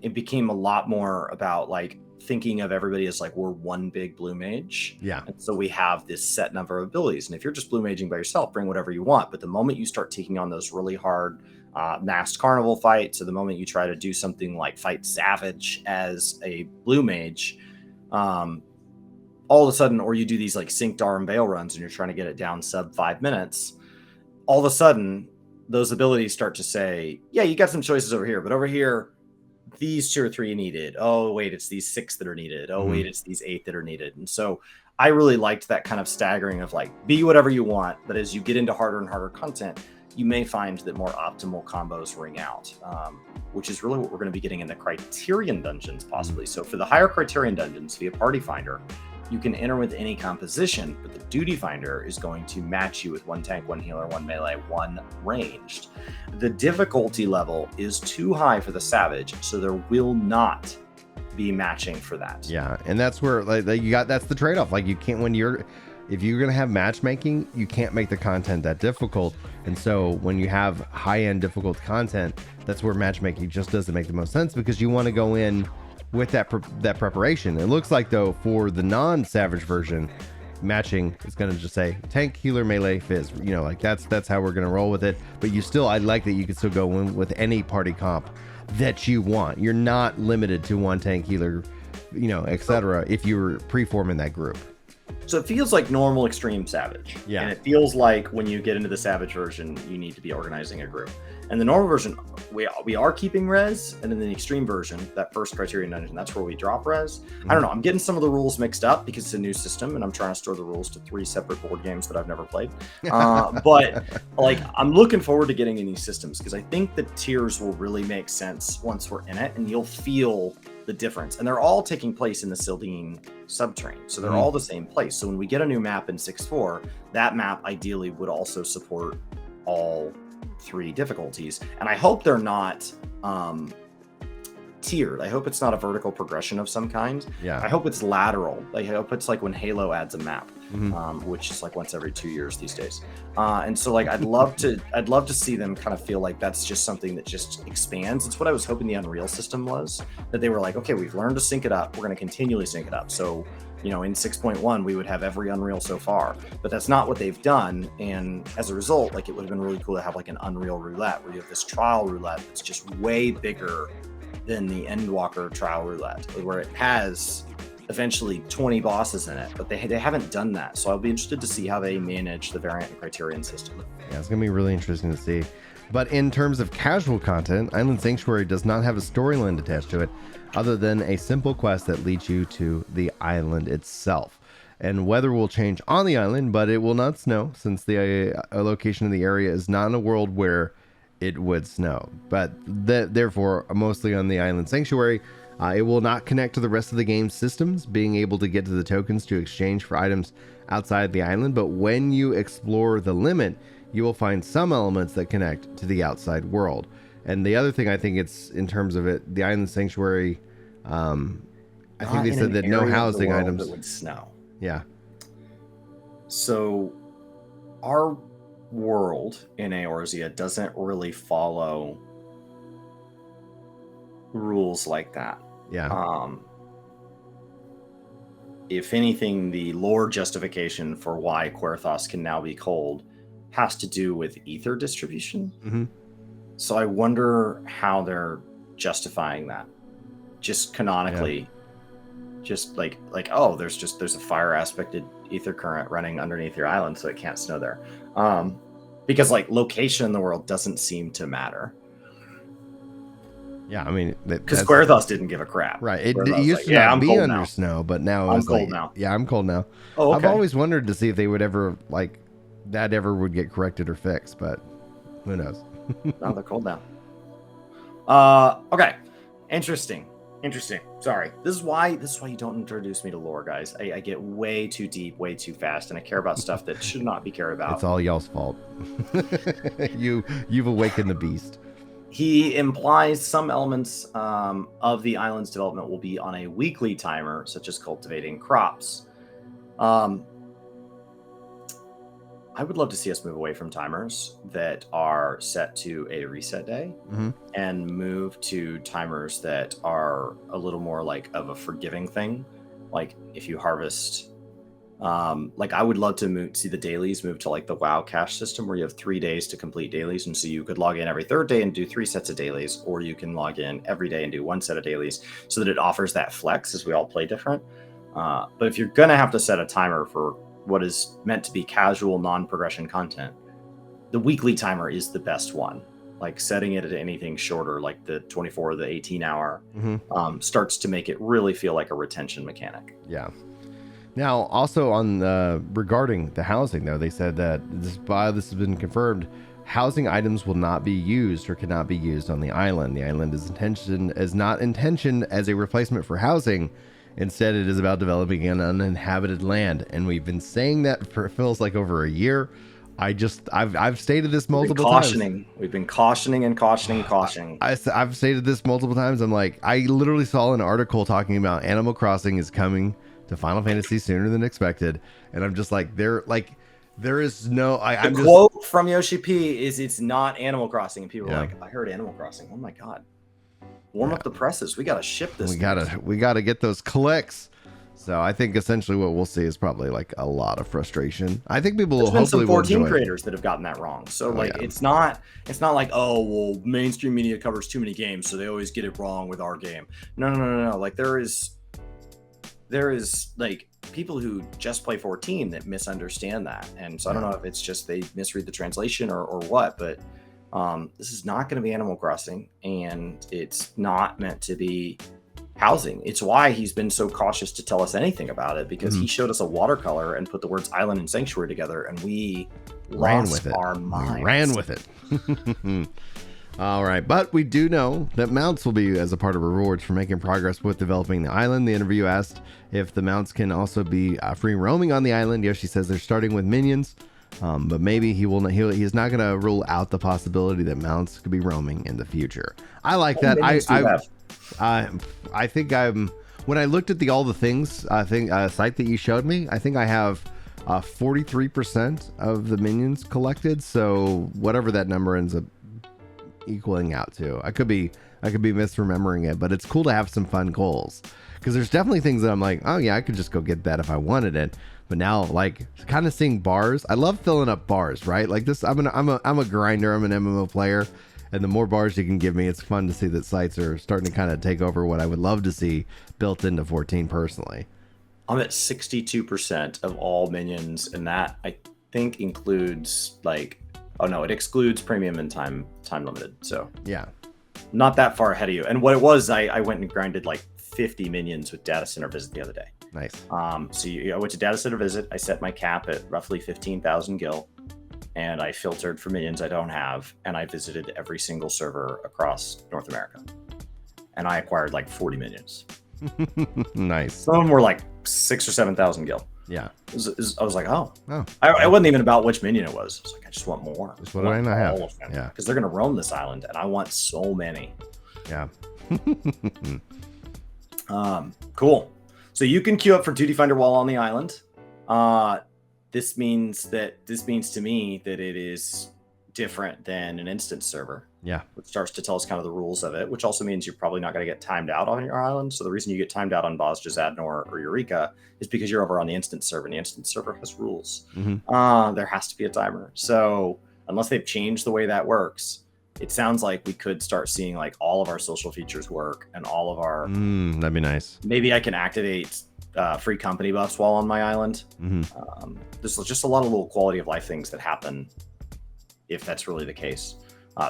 it became a lot more about thinking of everybody as we're one big blue mage. Yeah. And so we have this set number of abilities. And if you're just blue maging by yourself, bring whatever you want. But the moment you start taking on those really hard masked carnival fights, or the moment you try to do something like fight Savage as a blue mage, all of a sudden, or you do these Sync Dar and Veil runs and you're trying to get it down sub 5 minutes, all of a sudden those abilities start to say, yeah, you got some choices over here, but over here, these 2 or 3 needed. Oh, wait, it's these 6 that are needed. Oh, wait, it's these 8 that are needed. And so I really liked that kind of staggering of be whatever you want. But as you get into harder and harder content, you may find that more optimal combos ring out, which is really what we're going to be getting in the Criterion dungeons, possibly. So for the higher Criterion dungeons via Party Finder, you can enter with any composition, but the Duty Finder is going to match you with 1 tank, 1 healer, 1 melee, 1 ranged. The difficulty level is too high for the Savage, so there will not be matching for that. Yeah, and that's where that's the trade-off. You can't, if you're going to have matchmaking, you can't make the content that difficult. And so when you have high-end difficult content, that's where matchmaking just doesn't make the most sense, because you want to go in with that preparation. It looks like, though, for the non-Savage version, matching is going to just say tank, healer, melee, fizz. You know, like that's how we're going to roll with it. But you still, I'd like that you could still go in with any party comp that you want. You're not limited to one tank, healer, you know, etc. if you're preforming that group. So it feels like normal extreme savage. Yeah. And it feels like when you get into the savage version, you need to be organizing a group. And the normal version, we are keeping res, and in the extreme version, that first criterion dungeon, that's where we drop res. I don't know. I'm getting some of the rules mixed up because it's a new system, and I'm trying to store the rules to 3 separate board games that I've never played. But like, I'm looking forward to getting in these systems because I think the tiers will really make sense once we're in it, and you'll feel the difference. And they're all taking place in the Sildine subterrane, so they're all the same place. So when we get a new map in 6.4, that map ideally would also support all 3 difficulties, and I hope they're not tiered. I hope it's not a vertical progression of some kind. Yeah. I hope it's lateral. I hope it's like when Halo adds a map, which is like once every 2 years these days. And so like I'd love to see them kind of feel like that's just something that just expands. It's what I was hoping the Unreal system was, that they were like, okay, we've learned to sync it up. We're going to continually sync it up. So, you know, in 6.1, we would have every Unreal so far, but that's not what they've done. And as a result, like, it would have been really cool to have like an Unreal roulette where you have this trial roulette that's just way bigger than the Endwalker trial roulette, where it has eventually 20 bosses in it, but they haven't done that. So I'll be interested to see how they manage the variant and criterion system. Yeah, it's going to be really interesting to see. But in terms of casual content, Island Sanctuary does not have a storyline attached to it, other than a simple quest that leads you to the island itself. And weather will change on the island, but it will not snow, since the location of the area is not in a world where it would snow. But therefore, mostly on the Island Sanctuary, it will not connect to the rest of the game's systems, being able to get to the tokens to exchange for items outside the island. But when you explore the limit, you will find some elements that connect to the outside world. And the other thing, I think it's in terms of it, the Island Sanctuary, I think they said that no housing items that would snow. Yeah. So our world in Eorzea doesn't really follow rules like that. Yeah. If anything, the lore justification for why Querthos can now be cold has to do with ether distribution. So I wonder how they're justifying that. Just canonically, just like oh, there's a fire aspected ether current running underneath your island, so it can't snow there. Because like location in the world doesn't seem to matter. Yeah, I mean, because Querthos didn't give a crap. Right. It Querthos used like, to not be under snow, but now I'm it's cold like, now. Yeah, I'm cold now. Oh, okay. I've always wondered to see if they would ever like that ever would get corrected or fixed, but who knows? No, they're cold now. Okay. Interesting. Sorry. This is why you don't introduce me to lore, guys. I get way too deep, way too fast, and I care about stuff that should not be cared about. It's all y'all's fault. You've awakened the beast. He implies some elements of the island's development will be on a weekly timer, such as cultivating crops. I would love to see us move away from timers that are set to a reset day and move to timers that are a little more like of a forgiving thing. Like if you harvest, like I would love to see the dailies move to like the WoW cash system where you have 3 days to complete dailies. And so you could log in every third day and do 3 sets of dailies, or you can log in every day and do 1 set of dailies so that it offers that flex as we all play different. But if you're going to have to set a timer for what is meant to be casual non-progression content, the weekly timer is the best one. Like setting it at anything shorter, like the 24 or the 18 hour, starts to make it really feel like a retention mechanic. Yeah. Now, also on regarding the housing, though, they said that this has been confirmed. Housing items will not be used or cannot be used on the island. The island is not intentioned as a replacement for housing. Instead, it is about developing an uninhabited land, and we've been saying that for feels like over a year. I've stated this multiple times. We've been cautioning. I've stated this multiple times. I'm like, I literally saw an article talking about Animal Crossing is coming to Final Fantasy sooner than expected, and I'm just like, there is no. The quote from Yoshi-P is, "It's not Animal Crossing," and people are like, "I heard Animal Crossing. Oh my god." Warm up the presses. We gotta ship this. We gotta get those clicks. So I think essentially what we'll see is probably like a lot of frustration. I think people There's will been some hopefully will 14 enjoy it. creators that have gotten that wrong. So Oh, like yeah. it's not like, oh well, mainstream media covers too many games, so they always get it wrong with our game. No. Like there is like people who just play 14 that misunderstand that. And so I don't know if it's just they misread the translation or what, but this is not going to be Animal Crossing, and it's not meant to be housing. It's why he's been so cautious to tell us anything about it, because he showed us a watercolor and put the words island and sanctuary together, and we Ran lost with it. our minds. We ran with it. All right, but we do know that mounts will be as a part of rewards for making progress with developing the island. The interview asked if the mounts can also be free roaming on the island. Yoshi says they're starting with minions, but maybe he's not going to rule out the possibility that mounts could be roaming in the future. I like that. I think when I looked at all the things, site that you showed me, I think I have 43% of the minions collected. So whatever that number ends up equaling out to, I could be misremembering it, but it's cool to have some fun goals, because there's definitely things that I'm like, oh yeah, I could just go get that if I wanted it. But now, like, kind of seeing bars, I love filling up bars, right? Like this, I'm a grinder, I'm an MMO player, and the more bars you can give me, it's fun to see that sites are starting to kind of take over what I would love to see built into 14 personally. I'm at 62% of all minions, and that I think includes like, oh no, it excludes premium and time limited. So yeah, not that far ahead of you. And what it was, I went and grinded like 50 minions with Data Center Visit the other day. Nice. So I went to Data Center Visit. I set my cap at roughly 15,000 gil, and I filtered for minions I don't have, and I visited every single server across North America, and I acquired like 40 minions. Nice. Some of them were like 6,000 or 7,000 gil. Yeah. I was like, oh. I wasn't even about which minion it was. I was like, I just want more. What do I not have? Yeah. Because they're going to roam this island, and I want so many. Yeah. Cool. So you can queue up for Duty Finder while on the island. This means to me that it is different than an instance server. Yeah. Which starts to tell us kind of the rules of it, which also means you're probably not going to get timed out on your island. So the reason you get timed out on Boz, Jazadnor, or Eureka is because you're over on the instance server, and the instance server has rules. There has to be a timer. So unless they've changed the way that works, it sounds like we could start seeing like all of our social features work, and all of our that'd be nice. Maybe I can activate free company buffs while on my island. There's just a lot of little quality of life things that happen if that's really the case.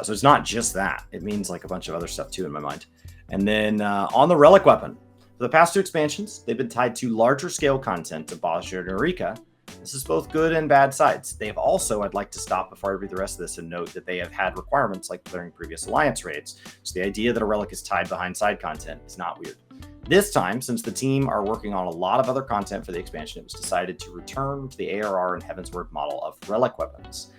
So it's not just that. It means like a bunch of other stuff too in my mind. And then on the Relic Weapon, for the past two expansions, they've been tied to larger scale content to Bosnia and Eureka. This is both good and bad sides. They have also, I'd like to stop before I read the rest of this and note that they have had requirements like clearing previous alliance raids. So the idea that a relic is tied behind side content is not weird. This time, since the team are working on a lot of other content for the expansion, it was decided to return to the ARR and Heavensward model of relic weapons.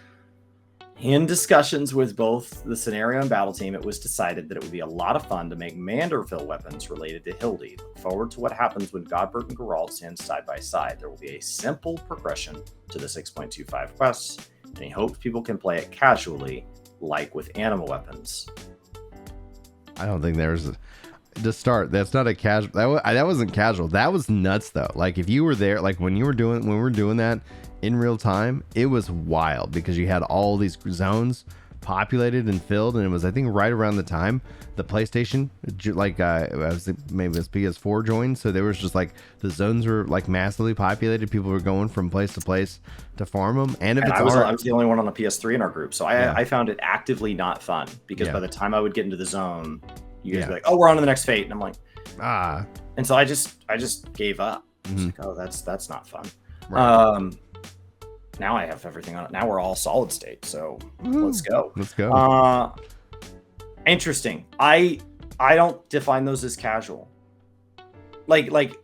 In discussions with both the scenario and battle team, it was decided that it would be a lot of fun to make Manderville weapons related to Hildy. Look forward to what happens when Godbert and Geralt stand side by side. There will be a simple progression to the 6.25 quests, and he hopes people can play it casually, like with animal weapons. I don't think there's to start. That's not a casual. That wasn't casual. That was nuts though. Like if you were there, like when we were doing that in real time, it was wild because you had all these zones populated and filled, and it was, I think, right around the time the PlayStation, like maybe it was PS4 joined, so there was just like the zones were like massively populated. People were going from place to place to farm them, and if and it's I was the only one on the PS3 in our group, so I found it actively not fun because by the time I would get into the zone, you guys would be like, "Oh, we're on to the next fate," and I'm like, and so I just gave up. I was like, "Oh, that's not fun." Right. Now I have everything on it. Now we're all solid state. So let's go. Let's go. Interesting. I don't define those as casual. Like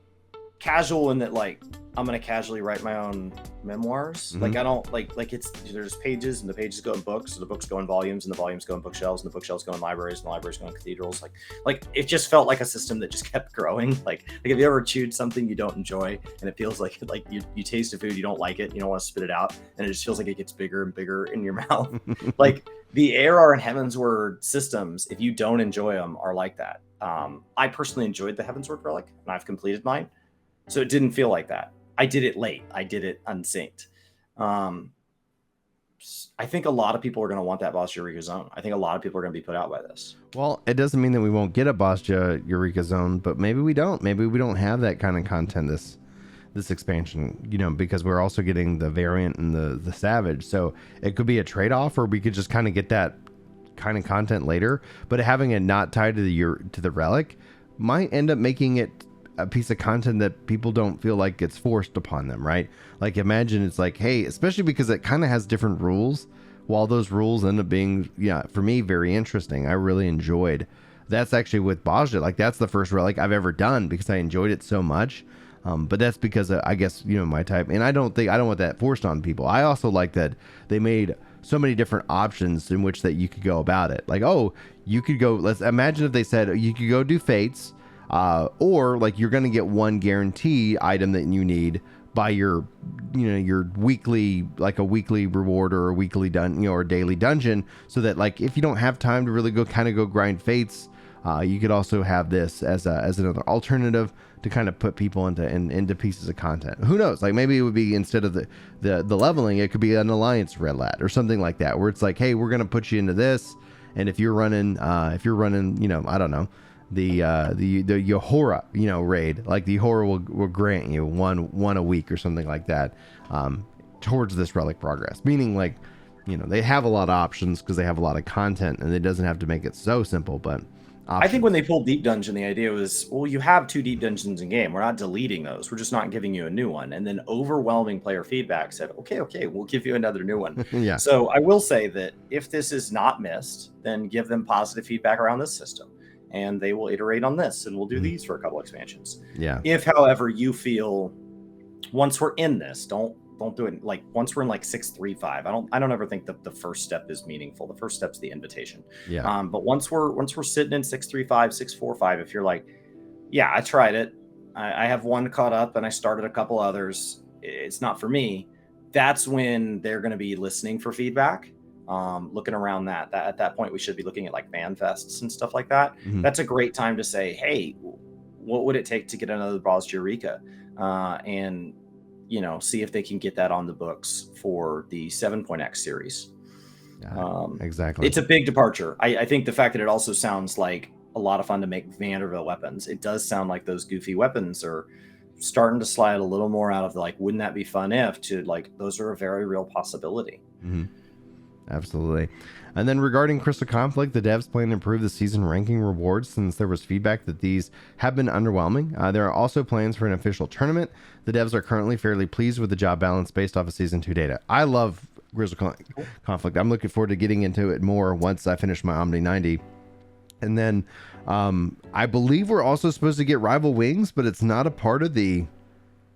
casual in that like I'm gonna casually write my own memoirs. Like I don't like it's there's pages, and the pages go in books, and the books go in volumes, and the volumes go in bookshelves, and the bookshelves go in libraries, and the libraries go in cathedrals. Like it just felt like a system that just kept growing. Like have you ever chewed something you don't enjoy, and it feels like you taste a food, you don't like it, you don't want to spit it out, and it just feels like it gets bigger and bigger in your mouth. Like the ARR and Heavensward systems, if you don't enjoy them, are like that. I personally enjoyed the Heavensward relic, and I've completed mine. So it didn't feel like that. I did it late. I did it unsynced. I think a lot of people are going to want that Boss Eureka Zone. I think a lot of people are going to be put out by this. Well, it doesn't mean that we won't get a Boss Eureka Zone, but maybe we don't. Maybe we don't have that kind of content this expansion, you know, because we're also getting the variant and the Savage. So it could be a trade-off, or we could just kind of get that kind of content later. But having it not tied to the Relic might end up making it a piece of content that people don't feel like gets forced upon them, right? Like, imagine it's like, hey, especially because it kind of has different rules, while those rules end up being, yeah, for me, very interesting. I really enjoyed. That's actually with Bajra, like that's the first Relic I've ever done because I enjoyed it so much. But that's because I guess, you know, my type, and I don't want that forced on people. I also like that they made so many different options in which that you could go about it. Like, oh, you could go, let's imagine if they said you could go do fates, or like you're going to get one guaranteed item that you need by your, you know, your weekly, like a weekly reward or a weekly or daily dungeon, so that like if you don't have time to really go grind fates, you could also have this as another alternative to kind of put people into pieces of content. Who knows? Like maybe it would be, instead of the leveling, it could be an alliance red lat or something like that, where it's like, hey, we're going to put you into this, and if you're running, you know, I don't know, the Yahora, you know, raid, like the Yahora will grant you one a week or something like that, towards this Relic progress. Meaning, like, you know, they have a lot of options because they have a lot of content, and it doesn't have to make it so simple, but options. I think when they pulled Deep Dungeon, the idea was, well, you have 2 Deep Dungeons in game. We're not deleting those. We're just not giving you a new one. And then overwhelming player feedback said, okay, we'll give you another new one. Yeah. So I will say that if this is not missed, then give them positive feedback around this system, and they will iterate on this, and we'll do these for a couple expansions. Yeah. If, however, you feel once we're in this, don't do it like once we're in like 6.3.5. I don't ever think that the first step is meaningful. The first step's the invitation. Yeah. But once we're sitting in 6.3.5, 6.4.5, if you're like, yeah, I tried it, I have one caught up and I started a couple others, it's not for me, that's when they're going to be listening for feedback. Looking around that at that point, we should be looking at like fan fests and stuff like that. Mm-hmm. That's a great time to say, hey, what would it take to get another Boss Eureka? And you know, see if they can get that on the books for the 7.x series. Exactly. It's a big departure. I think the fact that it also sounds like a lot of fun to make Vanderbilt weapons. It does sound like those goofy weapons are starting to slide a little more out of the, like, wouldn't that be fun if, to like, those are a very real possibility. Mm-hmm. Absolutely. And then regarding Crystal Conflict, the devs plan to improve the season ranking rewards since there was feedback that these have been underwhelming. There are also plans for an official tournament. The devs are currently fairly pleased with the job balance based off of Season 2 data. I love Crystal Conflict. I'm looking forward to getting into it more once I finish my Omni 90. And then I believe we're also supposed to get Rival Wings, but it's not a part of the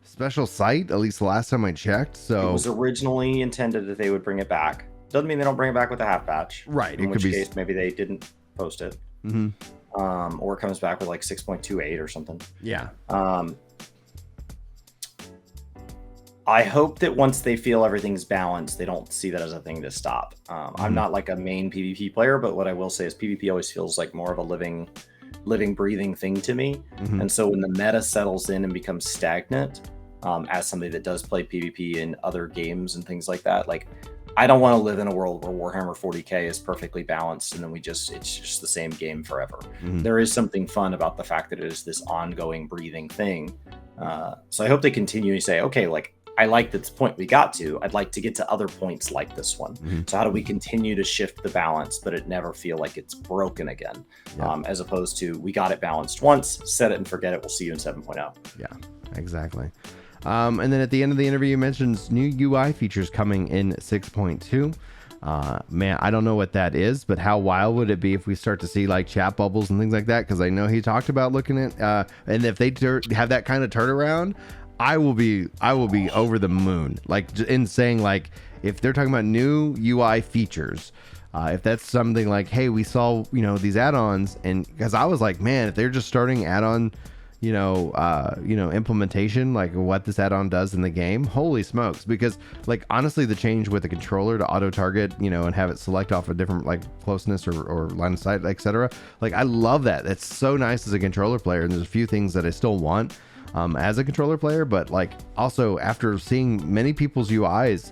special site, at least the last time I checked. So it was originally intended that they would bring it back. Doesn't mean they don't bring it back with a half patch. Right. In which case, maybe they didn't post it. Mm-hmm. Or it comes back with like 6.28 or something. Yeah. I hope that once they feel everything's balanced, they don't see that as a thing to stop. I'm not like a main PvP player, but what I will say is PvP always feels like more of a living, breathing thing to me. Mm-hmm. And so when the meta settles in and becomes stagnant, as somebody that does play PvP in other games and things like that, like, I don't want to live in a world where Warhammer 40k is perfectly balanced and then it's just the same game forever. Mm-hmm. There is something fun about the fact that it is this ongoing breathing thing. So I hope they continue to say, okay, like, I like this point we got to, I'd like to get to other points like this one. Mm-hmm. So how do we continue to shift the balance, but it never feel like it's broken again? Yeah. As opposed to, we got it balanced once, set it and forget it. We'll see you in 7.0. Yeah, exactly. And then at the end of the interview, you mentions new UI features coming in 6.2. Man, I don't know what that is, but how wild would it be if we start to see like chat bubbles and things like that? Because I know he talked about looking at, and if they have that kind of turnaround, I will be over the moon. Like, in saying, like, if they're talking about new UI features, if that's something like, hey, we saw, you know, these add-ons, and because I was like, man, if they're just starting add-on, implementation, like what this add-on does in the game, holy smokes. Because, like, honestly, the change with the controller to auto target, you know, and have it select off a different, like, closeness or line of sight, etc. Like, I love that. It's so nice as a controller player, and there's a few things that I still want. as a controller player, but like also after seeing many people's UIs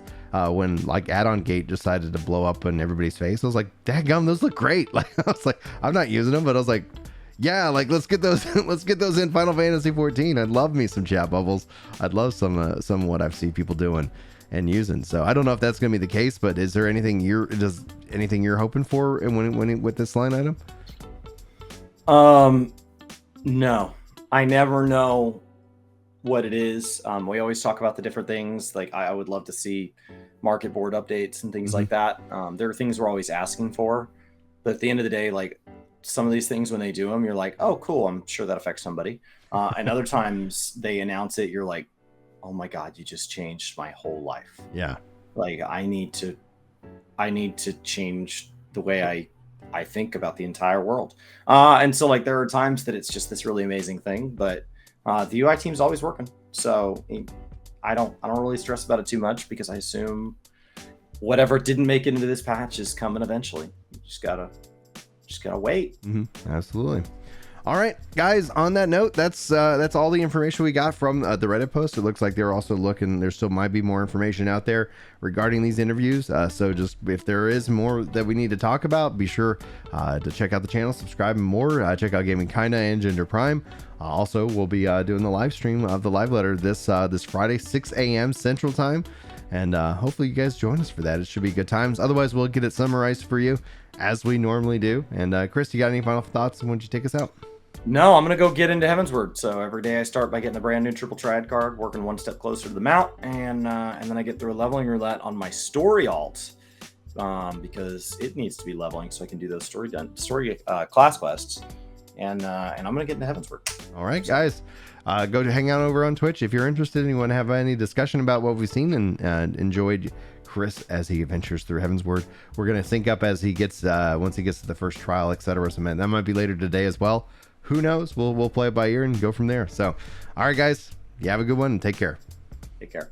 when like add-on gate decided to blow up in everybody's face, I was like, daggum, those look great. Like I was like, I'm not using them, but I was like, yeah, like let's get those let's get those in Final Fantasy 14. I'd love me some chat bubbles. I'd love some of what I've seen people doing and using. So I don't know if that's going to be the case, but is there anything you're hoping for when with this line item? No, I never know what it is. We always talk about the different things. Like I would love to see market board updates and things like that. There are things we're always asking for, but at the end of the day, like some of these things, when they do them, you're like, oh, cool. I'm sure that affects somebody. And other times they announce it, you're like, oh my God, you just changed my whole life. Yeah. Like I need to change the way I think about the entire world. And so like there are times that it's just this really amazing thing, but the UI team's always working. So I don't really stress about it too much because I assume whatever didn't make it into this patch is coming eventually. You just gotta wait. Absolutely. All right, guys, on that note, that's all the information we got from the Reddit post. It looks like they're also looking, there still might be more information out there regarding these interviews. So just if there is more that we need to talk about, be sure to check out the channel, subscribe, and more. Check out Gaming Kinda and Gender Prime. Also, we'll be doing the live stream of the live letter this Friday, 6 a.m. Central Time. And hopefully you guys join us for that. It should be good times. Otherwise, we'll get it summarized for you as we normally do. And Chris, you got any final thoughts? Why don't you take us out? No, I'm going to go get into Heavensward. So every day I start by getting the brand new triple triad card, working one step closer to the mount, and then I get through a leveling roulette on my story alt because it needs to be leveling so I can do those story class quests. And I'm going to get into Heavensward. All right, guys. Go to hang out over on Twitch if you're interested and you want to have any discussion about what we've seen and enjoyed Chris as he ventures through Heavensward. We're going to sync up as he gets once he gets to the first trial, etc. So man, that might be later today as well. Who knows? We'll play it by ear and go from there. So, all right, guys, you have a good one and take care. Take care.